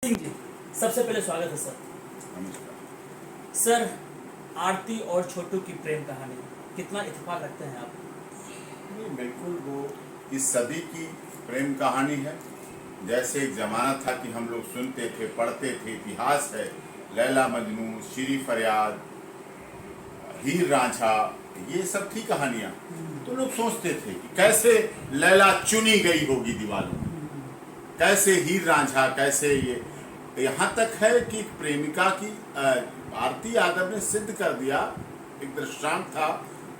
सिंह जी, सबसे पहले स्वागत है सर। नमस्कार। सर, आरती और छोटू की प्रेम कहानी कितना इत्तेफाक रखते हैं आप? नहीं, बिल्कुल वो इस सदी की प्रेम कहानी है। जैसे एक ज़माना था कि हम लोग सुनते थे, पढ़ते थे, इतिहास है, लैला मजनू, शीरी फरियाद, हीर रांझा, ये सब थी कहानियाँ। तो लोग सोचते थे कि कैसे लैला चुनी गई होगी दीवारों में, कैसे हीर रांझा, कैसे ये। यहाँ तक है कि एक प्रेमिका की आरती यादव ने सिद्ध कर दिया। एक दृष्टांत था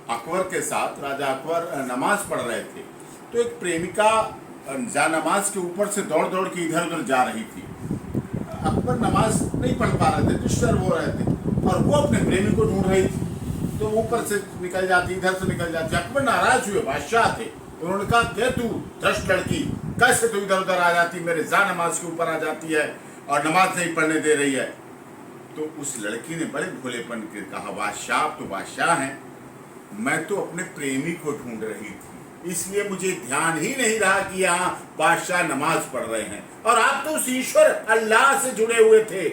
अकबर के साथ। राजा अकबर नमाज पढ़ रहे थे, तो एक प्रेमिका जा नमाज के ऊपर से दौड़ दौड़ के इधर उधर जा रही थी। अकबर नमाज नहीं पढ़ पा रहे थे, डिस्टर्ब हो रहे थे, और वो अपने प्रेमी को ढूंढ रही थी। तो ऊपर से निकल जाती, इधर से निकल जाती। अकबर नाराज हुए, बादशाह थे। उन्होंने कहा कि तू धष्ट लड़की, कैसे तू इधर उधर आ जाती, मेरे जा नमाज के ऊपर आ जाती है और नमाज नहीं पढ़ने दे रही है। तो उस लड़की ने बड़े भोलेपन के कहा, बादशाह तो बादशाह हैं, मैं तो अपने प्रेमी को ढूंढ रही थी, इसलिए मुझे ध्यान ही नहीं रहा कि यहाँ बादशाह नमाज पढ़ रहे हैं, और आप तो उस ईश्वर अल्लाह से जुड़े हुए थे।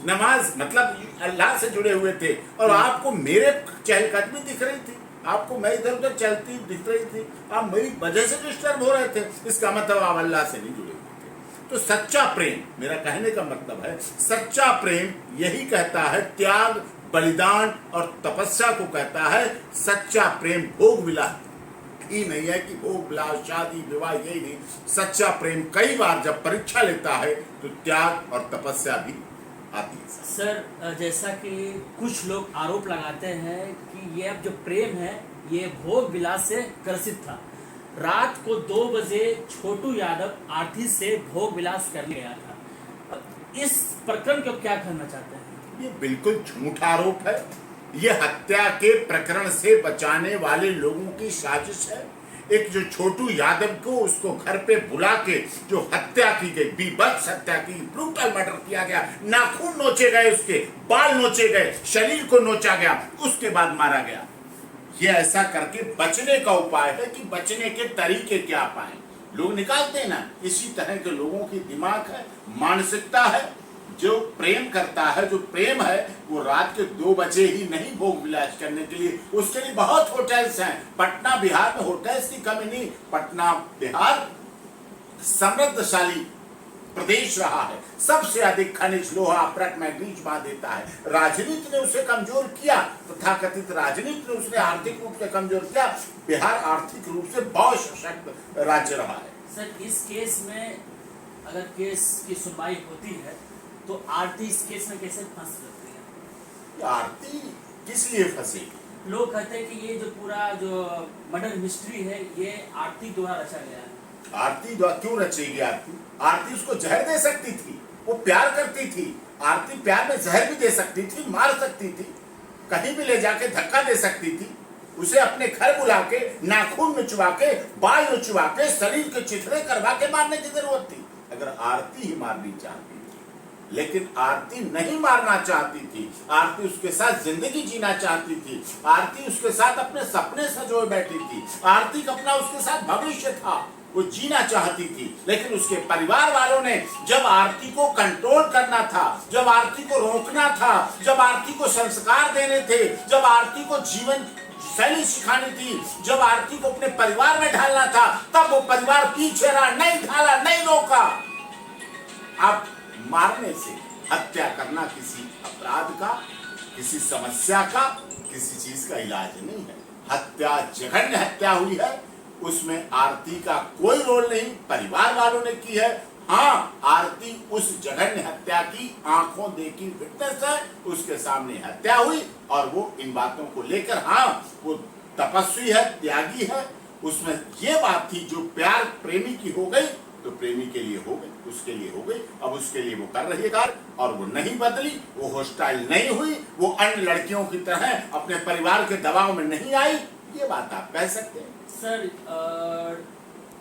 नमाज मतलब अल्लाह से जुड़े हुए थे, और आपको मेरे चहलकदमी दिख रही थी, आपको मैं इधर उधर चलती दिख रही थी, आप मेरी वजह से डिस्टर्ब हो रहे थे। इसका मतलब आप अल्लाह से नहीं जुड़े हुए थे। तो सच्चा प्रेम, मेरा कहने का मतलब है, सच्चा प्रेम यही कहता है, त्याग, बलिदान और तपस्या को कहता है। सच्चा प्रेम भोग विलास ही नहीं है कि भोग विलास, शादी विवाह, यही नहीं। सच्चा प्रेम कई बार जब परीक्षा लेता है तो त्याग और तपस्या भी आती है। सर, जैसा कि कुछ लोग आरोप लगाते हैं कि ये अब जो प्रेम है ये भोग विलास से ग्रसित था। रात को 2 बजे छोटू यादव आरती से भोग विलास करने गया था। इस प्रकरण को क्या कहना चाहते हैं? ये बिल्कुल झूठा आरोप है। ये हत्या के प्रकरण से बचाने वाले लोगों की साजिश है। एक जो छोटू यादव को उसको घर पे बुला के जो हत्या की गई, बीभत्स हत्या की, ब्रूटल मर्डर किया गया, नाखून नोचे गए, उसके बाल नोचे गए, शरीर को नोचा गया, उसके बाद मारा गया। ये ऐसा करके बचने का उपाय है कि बचने के तरीके क्या पाए लोग निकालते हैं ना। इसी तरह के लोगों की दिमाग है, मानसिकता है। जो प्रेम करता है, जो प्रेम है, वो रात के 2 बजे ही नहीं भोग विलास करने के लिए, उसके लिए बहुत होटल्स हैं। पटना बिहार में होटल्स की कमी नहीं। पटना बिहार समृद्धशाली प्रदेश रहा है, सबसे अधिक खनिज, लोहा, अपरट, मैग्नीज वहां देता है। राजनीति ने उसे कमजोर किया, तथाकथित राजनीति ने उसे आर्थिक रूप से कमजोर किया। बिहार आर्थिक रूप से बहुत सशक्त राज्य रहा है। सर, इस केस में अगर केस की सुनवाई होती है तो आरती इस केस में कैसे फंस सकती है? आरती किस लिए फंसेगी? लोग कहते हैं कि ये जो पूरा जो मर्डर मिस्ट्री है ये आरती द्वारा रचा गया है। आरती द्वारा क्यों रचेगी? आरती उसको जहर दे सकती थी, वो प्यार करती थी। आरती प्यार में जहर भी दे सकती थी, मार सकती थी, कहीं भी ले जाके धक्का दे सकती थी। उसे अपने घर बुला के नाखून नुचवा के, बाल नुचवा के, शरीर के चिथड़े करवा के मारने की जरूरत थी, अगर आरती ही मारनी चाहती। लेकिन आरती नहीं मारना चाहती थी। आरती उसके साथ जिंदगी जीना चाहती थी। आरती उसके साथ अपने सपने सजोए बैठी थी। आरती का अपना उसके साथ भविष्य था, वो जीना चाहती थी। लेकिन उसके परिवार वालों ने जब आरती को कंट्रोल करना था, जब आरती को रोकना था, जब आरती को संस्कार देने थे, जब आरती को जीवन शैली सिखानी थी, जब आरती को अपने परिवार में ढालना था, तब वो परिवार पीछे रहा, नहीं ढाला, नहीं रोका। अब मारने से, हत्या करना किसी अपराध का, किसी समस्या का, किसी चीज का इलाज नहीं है। हत्या जघन्य हत्या हुई है, उसमें आरती का कोई रोल नहीं, परिवार वालों ने की है। हाँ, आरती उस जघन्य हत्या की आंखों देखी विटनेस है, उसके सामने हत्या हुई, और वो इन बातों को लेकर, हाँ, वो तपस्वी है, त्यागी है। उसमें ये बात थी, जो प्यार प्रेमी की हो गई तो प्रेमी के लिए हो गई, उसके लिए हो गई। अब उसके लिए वो कर रही है कार्य, और वो नहीं बदली, वो हॉस्टाइल नहीं हुई, वो अन्य लड़कियों की तरह अपने परिवार के दबाव में नहीं आई। ये बात आप कह सकते हैं। सर,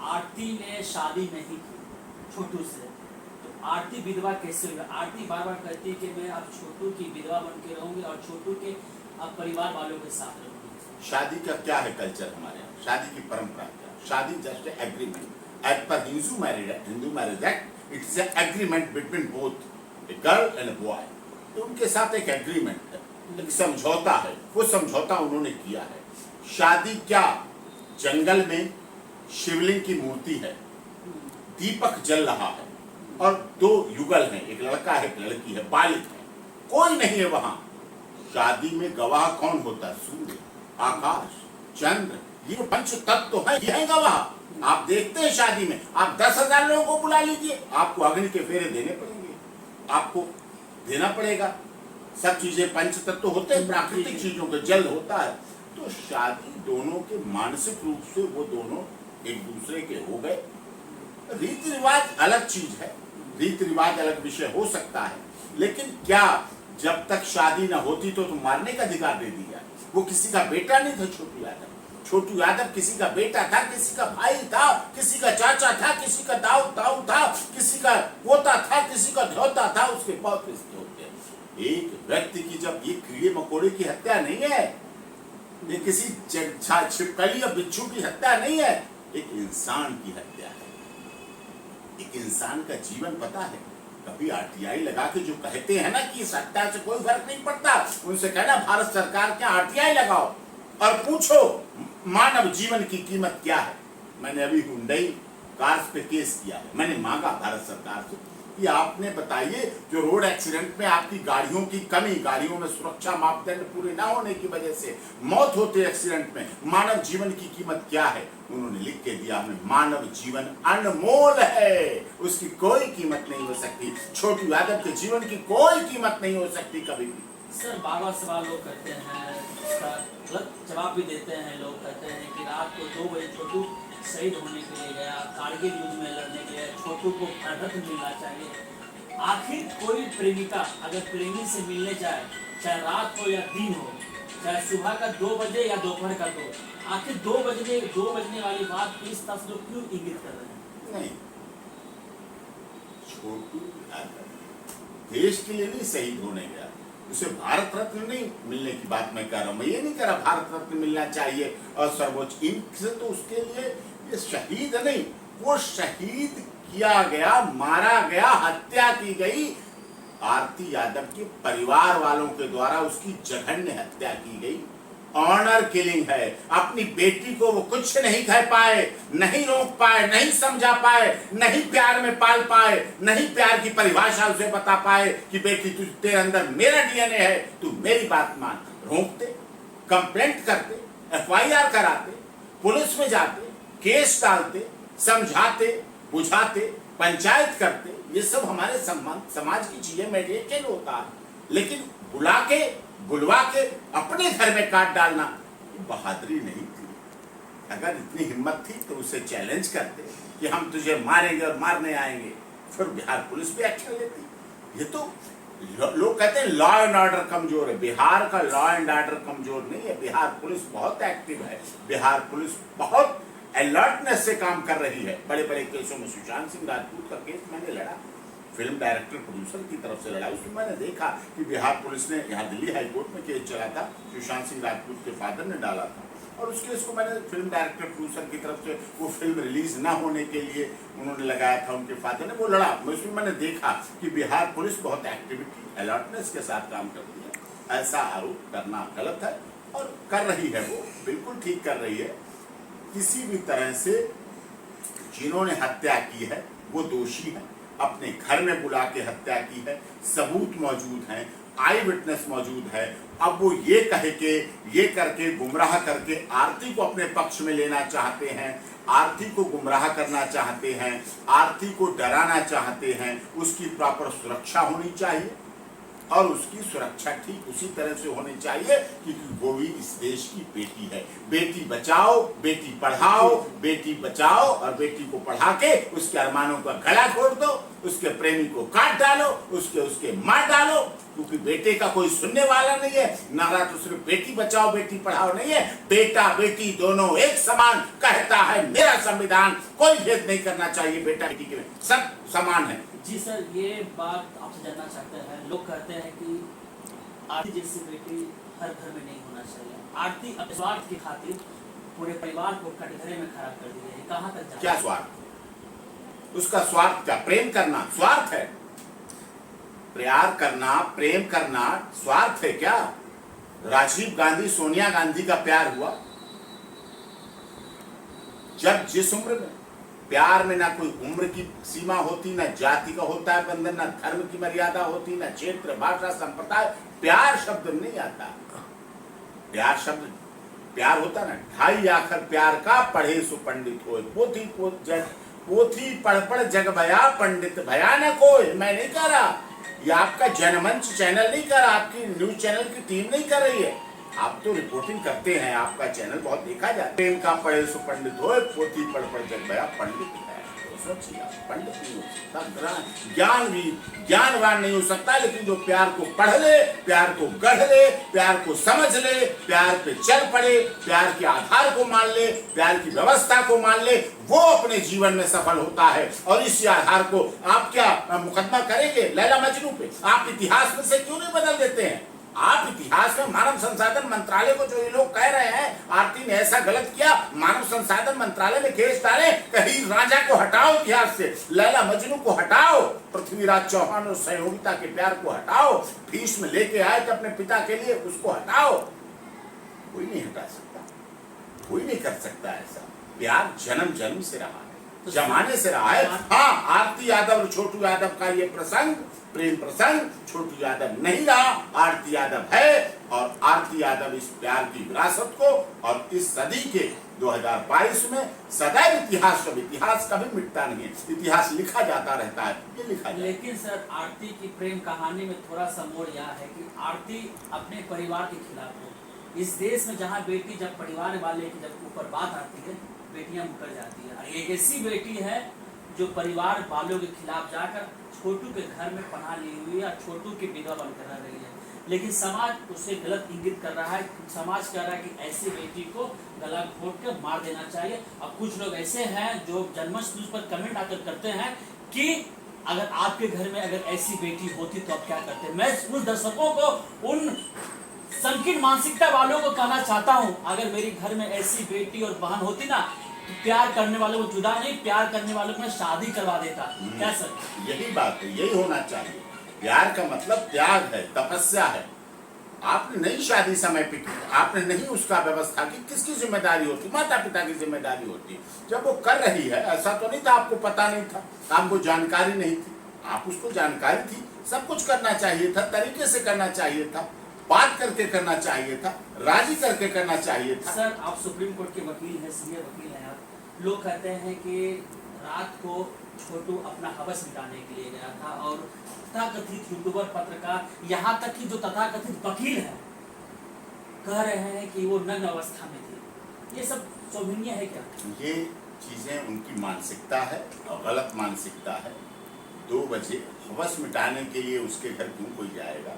आरती ने शादी नहीं की छोटू से, तो आरती विधवा कैसे हुई? आरती बार बार कहती है कि मैं अब छोटू की विधवा बन के रहूंगी और छोटू के अब परिवार वालों के साथ रहूंगी। शादी का क्या है कल्चर हमारे यहाँ? शादी की परंपरा क्या? शादी just agreement. As per Hindu marriage act, it's agreement between both a girl and a boy, तो उनके साथ एक एग्रीमेंट है, एक समझौता है, वो समझौता उन्होंने किया है। शादी क्या, जंगल में शिवलिंग की मूर्ति है, दीपक जल रहा है और दो युगल हैं, एक लड़का है एक लड़की है, बालिक है, कोई नहीं है वहां। शादी में गवाह कौन होता है? सूर्य, आकाश, चंद्र, ये पंच तत्व तो है, ये है गवाह। आप देखते हैं शादी में, आप 10,000 लोगों को बुला लीजिए, आपको अग्नि के फेरे देने पड़ेंगे, आपको देना पड़ेगा। सब चीजें पंच तत्व होते हैं, प्राकृतिक चीजों के जल होता है। तो शादी दोनों के मानसिक रूप से वो दोनों एक दूसरे के हो गए। रीति रिवाज अलग चीज है, रीति रिवाज अलग विषय हो सकता है, लेकिन क्या जब तक शादी ना होती तो मारने का अधिकार दे दिया? वो किसी का बेटा नहीं था छोटू यादव। छोटू यादव किसी का बेटा था, किसी का भाई था, किसी का चाचा था, किसी का ताऊ था, किसी का पोता था, किसी का ध्योता था, उसके बहुत रिश्ते होते हैं। एक व्यक्ति की जब ये कीड़े मकोड़े की हत्या नहीं है, ये किसी छिपकली या बिच्छू की हत्या नहीं है, एक इंसान की हत्या है। एक इंसान का जीवन पता है, कभी आरटीआई लगा के जो कहते हैं ना कि इस हत्या से कोई फर्क नहीं पड़ता, उनसे कहना भारत सरकार क्या आरटीआई लगाओ और पूछो मानव जीवन की कीमत क्या है। मैंने अभी हुंडई कार्स पे केस किया है, मैंने मांगा भारत सरकार से कि आपने बताइए जो रोड एक्सीडेंट में आपकी गाड़ियों की कमी, गाड़ियों में सुरक्षा मापदंड पूरे ना होने की वजह से मौत होती है एक्सीडेंट में, मानव जीवन की कीमत क्या है? उन्होंने लिख के दिया हमें, मानव जीवन अनमोल है, उसकी कोई कीमत नहीं हो सकती। छोटू यादव के जीवन की कोई कीमत नहीं हो सकती कभी भी। सर बार बार सवाल लोग करते हैं, उसका गलत जवाब भी देते हैं। लोग कहते हैं कि रात को 2 बजे छोटू शहीद होने के लिए गया, कारगिल युद्ध में लड़ने के लिए, छोटू को भारत मिलना चाहिए। आखिर कोई प्रेमिका अगर प्रेमी से मिलने जाए, चाहे रात हो या दिन हो, चाहे सुबह का 2 बजे या दोपहर का 2, आखिर 2 बजने वाली बात इस तरह से लोग क्यों इंगित कर रहे हैं? नहीं, छोटू देश के लिए नहीं शहीद होने गया, उसे भारत रत्न नहीं मिलने की बात मैं कह रहा हूं। मैं ये नहीं कह रहा भारत रत्न मिलना चाहिए और सर्वोच्च, इनसे तो उसके लिए ये शहीद नहीं, वो शहीद किया गया, मारा गया, हत्या की गई आरती यादव के परिवार वालों के द्वारा, उसकी जघन्य हत्या की गई। ऑनर किलिंग है। अपनी बेटी को वो कुछ नहीं कह पाए, नहीं रोक पाए, नहीं समझा पाए, नहीं प्यार में पाल पाए, नहीं प्यार की परिभाषा उसे बता पाए कि बेटी तू, तेरे अंदर मेरा डीएनए है, तू मेरी बात मान। रोकते, कंप्लेंट करते, एफआईआर कराते, पुलिस में जाते, केस डालते, समझाते, बुझाते, पंचायत करते, ये सब हमारे समाज की चीजें मेडिएटेड होता है। लेकिन बुलवा के अपने घर में काट डालना बहादुरी नहीं थी। अगर इतनी हिम्मत थी तो उसे चैलेंज करते कि हम तुझे मारेंगे और मारने आएंगे, फिर बिहार पुलिस भी एक्शन लेती। ये तो लोग कहते हैं लॉ एंड ऑर्डर कमजोर है, बिहार का लॉ एंड ऑर्डर कमजोर नहीं है, बिहार पुलिस बहुत एक्टिव है, बिहार पुलिस बहुत अलर्टनेस से काम कर रही है। बड़े बड़े केसों में सुशांत सिंह राजपूत का केस मैंने लड़ा, फिल्म डायरेक्टर प्रोड्यूसर की तरफ से लड़ा, उसमें मैंने देखा कि बिहार पुलिस ने यहाँ दिल्ली हाई कोर्ट में केस चला था, सुशांत सिंह राजपूत के फादर ने डाला था, और उस केस को मैंने फिल्म डायरेक्टर प्रोड्यूसर की तरफ से, वो फिल्म रिलीज ना होने के लिए उन्होंने लगाया था, उनके फादर ने, वो लड़ा। उसमें मैंने देखा कि बिहार पुलिस बहुत एक्टिविटी, अलर्टनेस के साथ काम करती है। ऐसा आरोप करना गलत है और कर रही है, वो बिल्कुल ठीक कर रही है। किसी भी तरह से जिन्होंने हत्या की है वो दोषी है, अपने घर में बुला के हत्या की है, सबूत मौजूद हैं, आई विटनेस मौजूद है। अब वो ये कहे के, ये करके, गुमराह करके आरती को अपने पक्ष में लेना चाहते हैं, आरती को गुमराह करना चाहते हैं, आरती को डराना चाहते हैं। उसकी प्रॉपर सुरक्षा होनी चाहिए और उसकी सुरक्षा ठीक उसी तरह से होनी चाहिए क्योंकि वो भी इस देश की बेटी है। बेटी बचाओ, बेटी पढ़ाओ, बेटी बचाओ और बेटी को पढ़ा के उसके अरमानों का गला घोट दो, उसके प्रेमी को काट डालो, उसके मार डालो, क्योंकि बेटे का कोई सुनने वाला नहीं है। नारा तो सिर्फ बेटी बचाओ बेटी पढ़ाओ नहीं है, बेटा बेटी दोनों एक समान कहता है मेरा संविधान। कोई भेद नहीं करना चाहिए बेटा बेटी के, सब समान है। जी सर, ये बात आपसे जानना चाहते हैं। लोग कहते हैं कि आरती जैसी बेटी हर घर में नहीं होना चाहिए। आरती अपने स्वार्थ की खातिर पूरे परिवार को कटघरे में खड़ा कर दी है, कहाँ तक? क्या स्वार्थ? उसका स्वार्थ क्या? प्रेम करना स्वार्थ है? प्यार करना, प्रेम करना स्वार्थ है क्या? राजीव गांधी सोनिया गांधी का प्यार हुआ जब जिस उम्र में, प्यार में ना कोई उम्र की सीमा होती, ना जाति का होता है बंधन, ना धर्म की मर्यादा होती, ना क्षेत्र, भाषा, संप्रदाय, प्यार शब्द नहीं आता। प्यार शब्द, प्यार होता ना, ढाई आखर प्यार का पढ़े सो पंडित होए, पोथी पढ़ पढ़ जग भया पंडित भया न कोई। मैं नहीं कह रहा, ये आपका जनमंच चैनल नहीं कर रहा, आपकी न्यूज चैनल की टीम नहीं कर रही है, आप तो रिपोर्टिंग करते हैं, आपका चैनल बहुत देखा जाता है। प्रेम का पढ़े सो पंडित होए, पोथी पढ़ पढ़ जग भया पंडित है। सोचिए, पंडित नहीं हो सकता, ज्ञानवान नहीं हो सकता, लेकिन जो प्यार को पढ़ ले, प्यार को गढ़ ले, प्यार को समझ ले, प्यार पे चल पड़े, प्यार के आधार को मान ले, प्यार की व्यवस्था को मान ले, वो अपने जीवन में सफल होता है। और इसी आधार को आप क्या मुकदमा करेंगे लैला मजनू पे? आप इतिहास में से क्यों नहीं बदल देते हैं? आप इतिहास में मानव संसाधन मंत्रालय को जो ये लोग कह रहे हैं आरती ने ऐसा गलत किया, मानव संसाधन मंत्रालय में केस डाले, कहीं राजा को हटाओ इतिहास से, लैला मजनू को हटाओ, पृथ्वीराज चौहान और सहयोगिता के प्यार को हटाओ, भीष्म लेके आए थे अपने पिता के लिए, उसको हटाओ। कोई नहीं हटा सकता, कोई नहीं कर सकता ऐसा। प्यार जन्म जन्म से रहा है, जमाने से रहा है। हाँ, आरती यादव और छोटू यादव का ये प्रसंग, प्रेम प्रसंग, छोटू यादव नहीं रहा, आरती यादव है। और आरती यादव इस प्यार की विरासत को और इस सदी के 2022 में सदैव इतिहास कभी मिटता नहीं है, इतिहास लिखा जाता रहता है, ये लिखा जाता है। लेकिन सर, आरती की प्रेम कहानी में थोड़ा सा मोड़ यह है कि आरती अपने परिवार के खिलाफ हो। इस देश में जहाँ बेटी, जब परिवार वाले की जब ऊपर बात आती है, बेटियां मुकर जाती है। एक ऐसी बेटी है जो परिवार वालों के खिलाफ जाकर छोटू के घर में पनाह ली हुई है, छोटू की विधवा बनकर रह रही है, लेकिन समाज उसे गलत इंगित कर रहा है। समाज कह रहा है कि ऐसी बेटी को गला घोट कर मार देना चाहिए। अब कुछ लोग ऐसे हैं जो जन्माष्टमी पर कमेंट आकर करते हैं कि अगर आपके घर में अगर ऐसी बेटी होती तो आप क्या करते। मैं उन दर्शकों को, उन संकीर्ण मानसिकता वालों को कहना चाहता हूँ, अगर मेरी घर में ऐसी बेटी और बहन होती ना, प्यार करने वालों को जुदा नहीं, प्यार करने वालों को मैं शादी करवा देता। क्या सर? यही बात है, यही होना चाहिए। प्यार का मतलब त्याग है, तपस्या है। आपने नहीं शादी समय पे की, आपने नहीं उसका व्यवस्था की, किसकी जिम्मेदारी होती? माता पिता की जिम्मेदारी होती। जब वो कर रही है, ऐसा तो नहीं था आपको पता नहीं था, आपको जानकारी नहीं थी, आप उसको जानकारी थी, सब कुछ करना चाहिए था, तरीके से करना चाहिए था, बात करके करना चाहिए था, राजी करके करना चाहिए था। सर, आप सुप्रीम कोर्ट के वकील हैं, सीनियर वकील हैं आप, लोग कहते हैं कि रात को छोटू अपना हवस मिटाने के लिए गया था और तथाकथित यूट्यूबर, पत्रकार, यहाँ तक कि जो तथाकथित वकील है कह रहे हैं कि वो नग्न अवस्था में थे। ये सब शोभनीय है क्या? ये चीजें उनकी मानसिकता है और गलत मानसिकता है। 2 बजे हवस मिटाने के लिए उसके घर क्यों कोई जाएगा?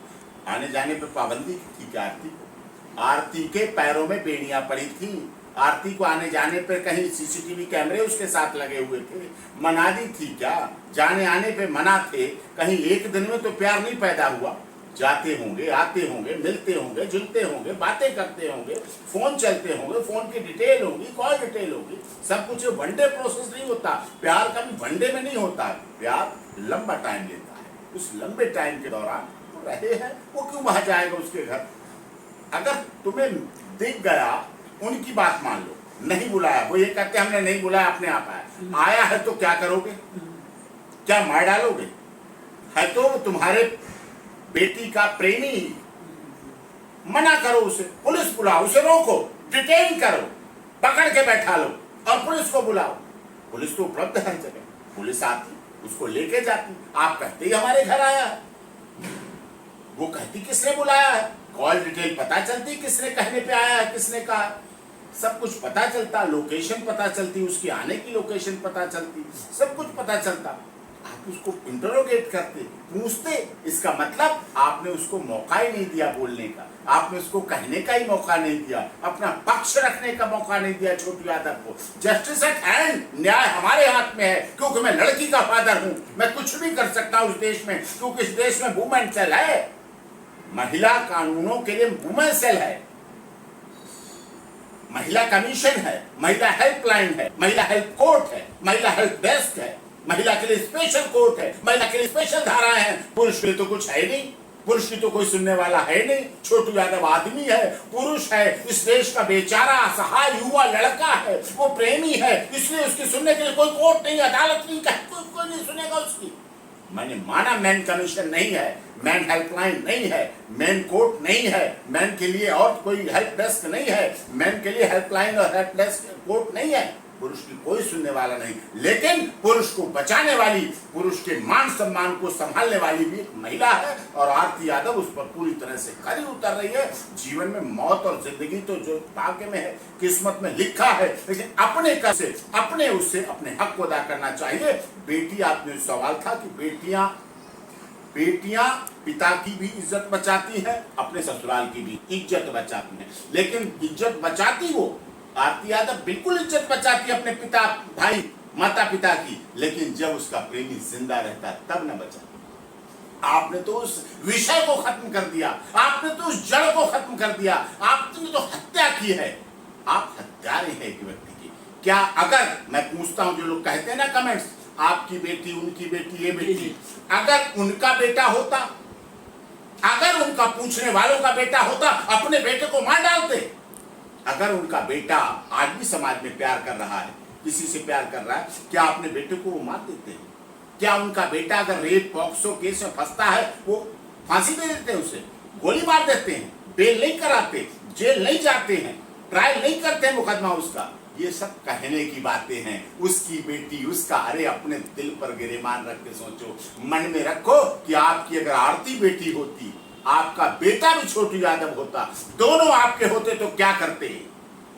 आने जाने पे पाबंदी थी क्या आरती को? आरती के पैरों में बेड़ियां पड़ी थी। आरती को आने जाने पर कहीं सीसीटीवी कैमरे उसके साथ लगे हुए थे? मनादी थी क्या? जाने आने पे मना थे? कहीं एक दिन में तो प्यार नहीं पैदा हुआ। जाते होंगे, आते होंगे, मिलते होंगे, जुलते होंगे, बातें करते होंगे, फोन चलते होंगे, फोन की डिटेल होगी, कॉल डिटेल होगी, सब कुछ वनडे प्रोसेस नहीं होता। प्यार कभी वनडे में नहीं होता। प्यार लंबा टाइम लेता है। उस लंबे टाइम के दौरान रहे हैं, वो क्यों वहां जाएगा उसके घर? अगर तुम्हें दिख गया, उनकी बात मान लो, नहीं बुलाया, वो ये कहते हमने नहीं बुलाया, अपने आप आया। आया है तो क्या करोगे? क्या मार डालोगे? है तो तुम्हारे बेटी का प्रेमी, मना करो उसे, पुलिस बुलाओ, उसे रोको, डिटेन करो, पकड़ के बैठा लो और पुलिस को बुलाओ। पुलिस तो उपलब्ध है हर जगह, पुलिस आती, उसको लेके जाती। आप कहते ही हमारे घर आया है, वो कहती किसने बुलाया है, कॉल डिटेल पता चलती, किसने कहने पे आया है, किसने कहा, सब कुछ पता चलता, लोकेशन पता चलती, उसकी आने की लोकेशन पता चलती, सब कुछ पता चलता। आप उसको इंटरोगेट करते, पूछते, इसका मतलब आपने उसको मौका ही नहीं दिया बोलने का, आपने उसको कहने का ही मौका नहीं दिया, अपना पक्ष रखने का मौका नहीं दिया छोटू यादव को। जस्टिस एट हैंड, न्याय हमारे हाथ में है, क्योंकि मैं लड़की का फादर हूं, मैं कुछ भी कर सकता हूं उस देश में, क्योंकि इस देश में वुमेन सेल है, महिला कानूनों के लिए वुमेन सेल है, महिला कमीशन है, महिला हेल्पलाइन है, महिला हेल्प कोर्ट है, महिला हेल्प डेस्क है, महिला के लिए स्पेशल कोर्ट है, महिला के लिए स्पेशल धाराएं हैं। पुरुष के लिए तो कुछ है नहीं, पुरुष की तो कोई सुनने वाला है नहीं। छोटू यादव आदमी है, पुरुष है, इस देश का बेचारा असहाय युवा लड़का है, वो प्रेमी है, इसलिए उसकी सुनने के लिए कोई कोर्ट नहीं, अदालत नहीं, कोई नहीं सुनेगा उसकी। मैंने माना मैन कमीशन नहीं है, मैन हेल्पलाइन नहीं है, मैन कोर्ट नहीं है, मैन के लिए और कोई हेल्प डेस्क नहीं है, मैन के लिए हेल्पलाइन और हेल्प डेस्क कोर्ट नहीं है। पुरुष की कोई सुनने वाला नहीं, लेकिन पुरुष को बचाने वाली, पुरुष के मान सम्मान को संभालने वाली भी एक महिला है, और आरती यादव उस पर पूरी तरह से खरी उतर रही है। जीवन में मौत और जिंदगी तो जो भाग्य में है, किस्मत में लिखा है, लेकिन अपने कर से, अपने उससे अपने हक को अदा करना चाहिए। बेटी, आपने सवाल था कि बेटियां पिता की भी इज्जत बचाती है, अपने ससुराल की भी इज्जत बचाती है, लेकिन इज्जत बचाती वो आरती यादव बिल्कुल इज्जत बचाती है अपने पिता, भाई, माता पिता की, लेकिन जब उसका प्रेमी जिंदा रहता है तब न बचा। आपने तो उस विषय को खत्म कर दिया, आपने तो उस जड़ को खत्म कर दिया, आपने तो हत्या की है। आप हत्यारे हैं एक व्यक्ति की। क्या अगर मैं पूछता हूं, जो लोग कहते हैं ना कमेंट्स, आपकी बेटी, उनकी बेटी, ये बेटी, अगर उनका बेटा होता, अगर उनका पूछने वालों का बेटा होता, अपने बेटे को मार डालते। अगर उनका बेटा आज भी समाज में प्यार कर रहा है, किसी से प्यार कर रहा है, क्या अपने बेटे को वो मार देते हैं? क्या उनका बेटा अगर रेप पॉक्सो केस में फंसता है, वो फांसी दे देते हैं, उसे गोली मार देते हैं, बेल नहीं कराते, जेल नहीं जाते हैं, ट्रायल नहीं करते हैं मुकदमा उसका? ये सब कहने की बातें हैं। उसकी बेटी, उसका, अरे अपने दिल पर गिरेमान रख के सोचो, मन में रखो कि आपकी अगर आरती बेटी होती, आपका बेटा भी छोटू यादव होता, दोनों आपके होते तो क्या करते?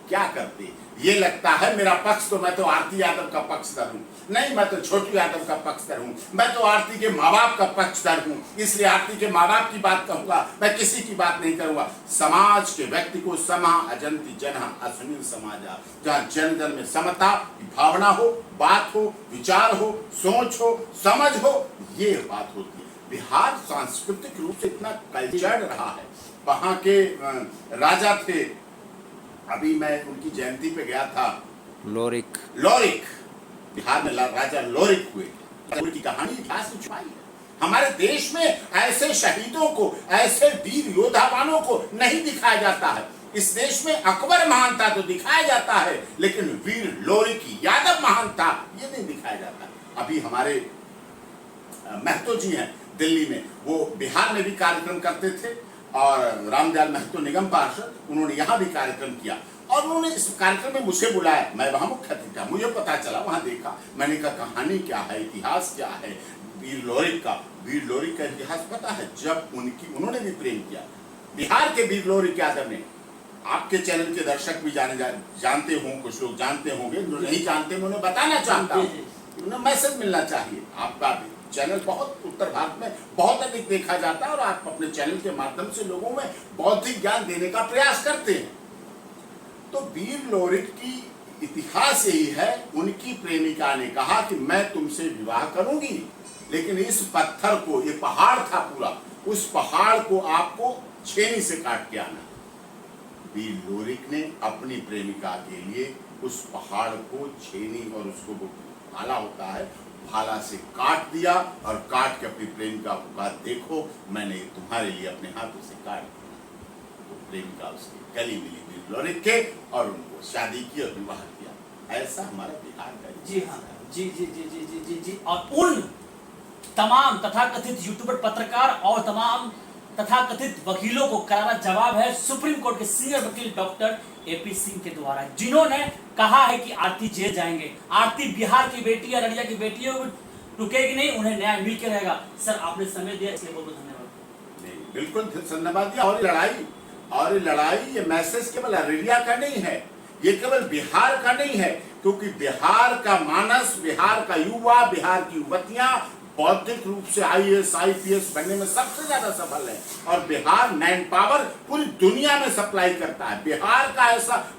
क्या करते? ये लगता है मेरा पक्ष तो, मैं तो आरती यादव का पक्षधर हूं, नहीं, मैं तो छोटू यादव का पक्षधर हूं, मैं तो आरती के माँ बाप का पक्षधर हूं, इसलिए आरती के माँ बाप की बात कहूंगा, मैं किसी की बात नहीं करूंगा। समाज के व्यक्ति को समा अजंती जन असुनील समाजा, जहाँ जन जन में समता की भावना हो, बात हो, विचार हो, सोच हो, समझ हो, ये बात होती है। बिहार सांस्कृतिक रूप से इतना कल्चर्ड रहा है। वहां के राजा थे, अभी मैं उनकी जयंती पे गया था, लोरिक, बिहार में राजा लोरिक हुए। उनकी कहानी इतिहास में छुपाई है। हमारे देश में ऐसे शहीदों को, ऐसे वीर योद्धावानों को नहीं दिखाया जाता है। इस देश में अकबर महान था तो दिखाया जाता है, लेकिन वीर लोरिक यादव महान था ये नहीं दिखाया जाता। अभी हमारे महतो जी हैं दिल्ली में, वो बिहार में भी कार्यक्रम करते थे, और रामदयाल महतो निगम पार्षद, उन्होंने यहाँ भी कार्यक्रम किया, और उन्होंने इस कार्यक्रम में मुझे बुलाया। मैं वहाँ मुख्य अतिथि था, मुझे पता चला, वहाँ देखा, मैंने कहा कहानी क्या है, इतिहास क्या है वीर लोरिक का। वीर लोरिक का इतिहास पता है, जब उन्होंने भी प्रेम किया, बिहार के वीर लोरिक यादव ने। आपके चैनल के दर्शक भी जानते हों, कुछ लोग जानते होंगे, जो नहीं जानते मैं उन्हें बताना चाहता हूँ, उन्हें मैसेज मिलना चाहिए। आपका भी चैनल बहुत उत्तर भारत में बहुत अधिक देखा जाता है, और आप अपने चैनल के माध्यम से लोगों में बौद्धिक ज्ञान देने का प्रयास करते हैं। तो वीर लोरिक की इतिहास यही है, उनकी प्रेमिका ने कहा कि मैं तुमसे विवाह करूंगी, लेकिन इस पत्थर को, ये पहाड़ था पूरा, उस पहाड़ को आपको छेनी से काट के आना। वीर लोरिक ने अपनी प्रेमिका के लिए उस पहाड़ को छेनी, और उसको भाला होता है, भाला से काट दिया, और काट के अपनी प्रेमिका को कहा, देखो मैंने तुम्हारे लिए अपने हाथों से काट दिया। वो प्रेमिका उसकी गली मिली वीर लोरिक के, और उनको शादी की और विवाह किया। ऐसा हमारा बिहार का। जी हाँ, जी जी जी जी जी जी जी। और उन तमाम तथाकथित यूट्यूबर, पत्रकार और तमाम तथाकथित वकीलों को करारा जवाब है सुप्रीम कोर्ट के सीनियर वकील डॉक्टर एपी सिंह के द्वारा, जिन्होंने कहा है कि आरती जेल जाएंगे। आरती बिहार की बेटी है, अररिया की बेटी है, रुकेगी नहीं, उन्हें न्याय मिल के रहेगा। सर, आपने समय दिया, इसलिए बहुत बहुत धन्यवाद। नहीं, बिल्कुल धन्यवाद दिया। और लड़ाई ये मैसेज केवल अररिया का नहीं है, ये केवल बिहार का नहीं है, क्योंकि बिहार का मानस, बिहार का युवा, बिहार की युवतियां बौद्धिक रूप से IAS IPS बनने में सबसे ज्यादा सफल है, और बिहार मैन पावर पूरी दुनिया में सप्लाई करता है। बिहार का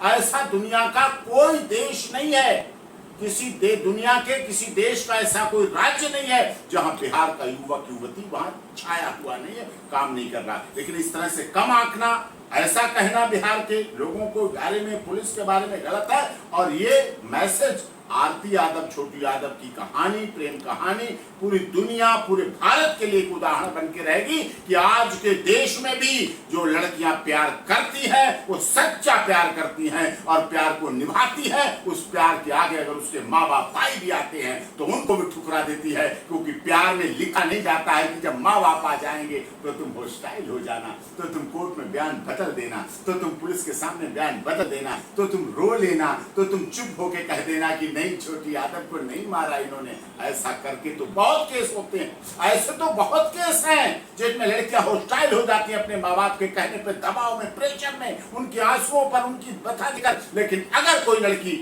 ऐसा दुनिया का कोई देश नहीं है, दुनिया के किसी देश का ऐसा कोई राज्य नहीं है जहां बिहार का युवक युवती वहां छाया हुआ नहीं है, काम नहीं कर रहा। लेकिन इस तरह से कम आंकना, ऐसा कहना बिहार के लोगों को बारे में, पुलिस के बारे में गलत है। और ये मैसेज आरती यादव, छोटू यादव की कहानी, प्रेम कहानी पूरी दुनिया, पूरे भारत के लिए एक उदाहरण बन के रहेगी कि आज के देश में भी जो लड़कियां प्यार करती हैं वो सच्चा प्यार करती हैं और प्यार को निभाती है। उस प्यार के आगे अगर उसके माँ बाप भाई भी आते हैं तो उनको भी ठुकरा देती है, क्योंकि प्यार में लिखा नहीं जाता है कि जब माँ बाप आ जाएंगे तो तुम होस्टाइल हो जाना, तो तुम कोर्ट में बयान बदल देना, तो तुम पुलिस के सामने बयान बदल देना, तो तुम रो लेना, तो तुम चुप होके कह देना कि नहीं, छोटी यादव को नहीं मारा इन्होंने। ऐसा करके तो बहुत केस होते हैं, ऐसे तो बहुत केस हैं जिसमें लड़कियां होस्टाइल हो जाती हैं अपने माँ बाप के कहने पे, दबाव में, प्रेशर में, उनके आंसुओं पर, उनकी बता देकर। लेकिन अगर कोई लड़की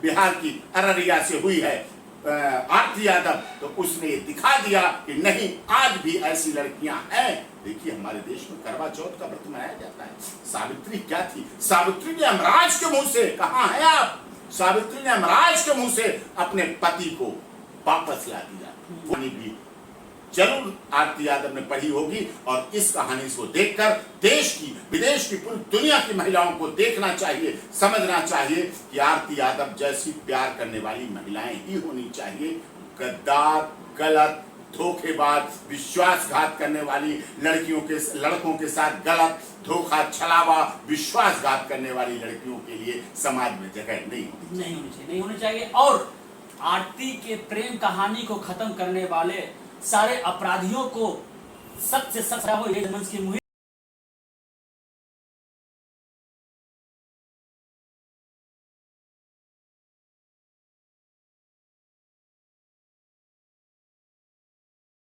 बिहार की अररिया से हुई है आरती यादव, तो उसने ये दिखा दिया कि नहीं, आज भी ऐसी लड़कियां हैं। देखिए हमारे देश में करवा चौथ का व्रत मनाया जाता है। सावित्री क्या थी? सावित्री ने यमराज के मुंह से, कहां है आप? सावित्री ने यमराज के मुंह से अपने पति को वापस ला दिया। वो भी जरूर आरती यादव ने पढ़ी होगी और इस कहानी को देखकर देश की, विदेश की, पूरी दुनिया की महिलाओं को देखना चाहिए, समझना चाहिए कि आरती यादव जैसी प्यार करने वाली महिलाएं ही होनी चाहिए। गद्दार, गलत, धोखेबाज, विश्वासघात करने वाली लड़कों के साथ गलत, धोखा, छलावा, विश्वासघात करने वाली लड़कियों के लिए समाज में जगह नहीं होनी चाहिए। और आरती के प्रेम कहानी को खत्म करने वाले सारे अपराधियों को सख्त से सख्त सजा हो, ये की मुहिम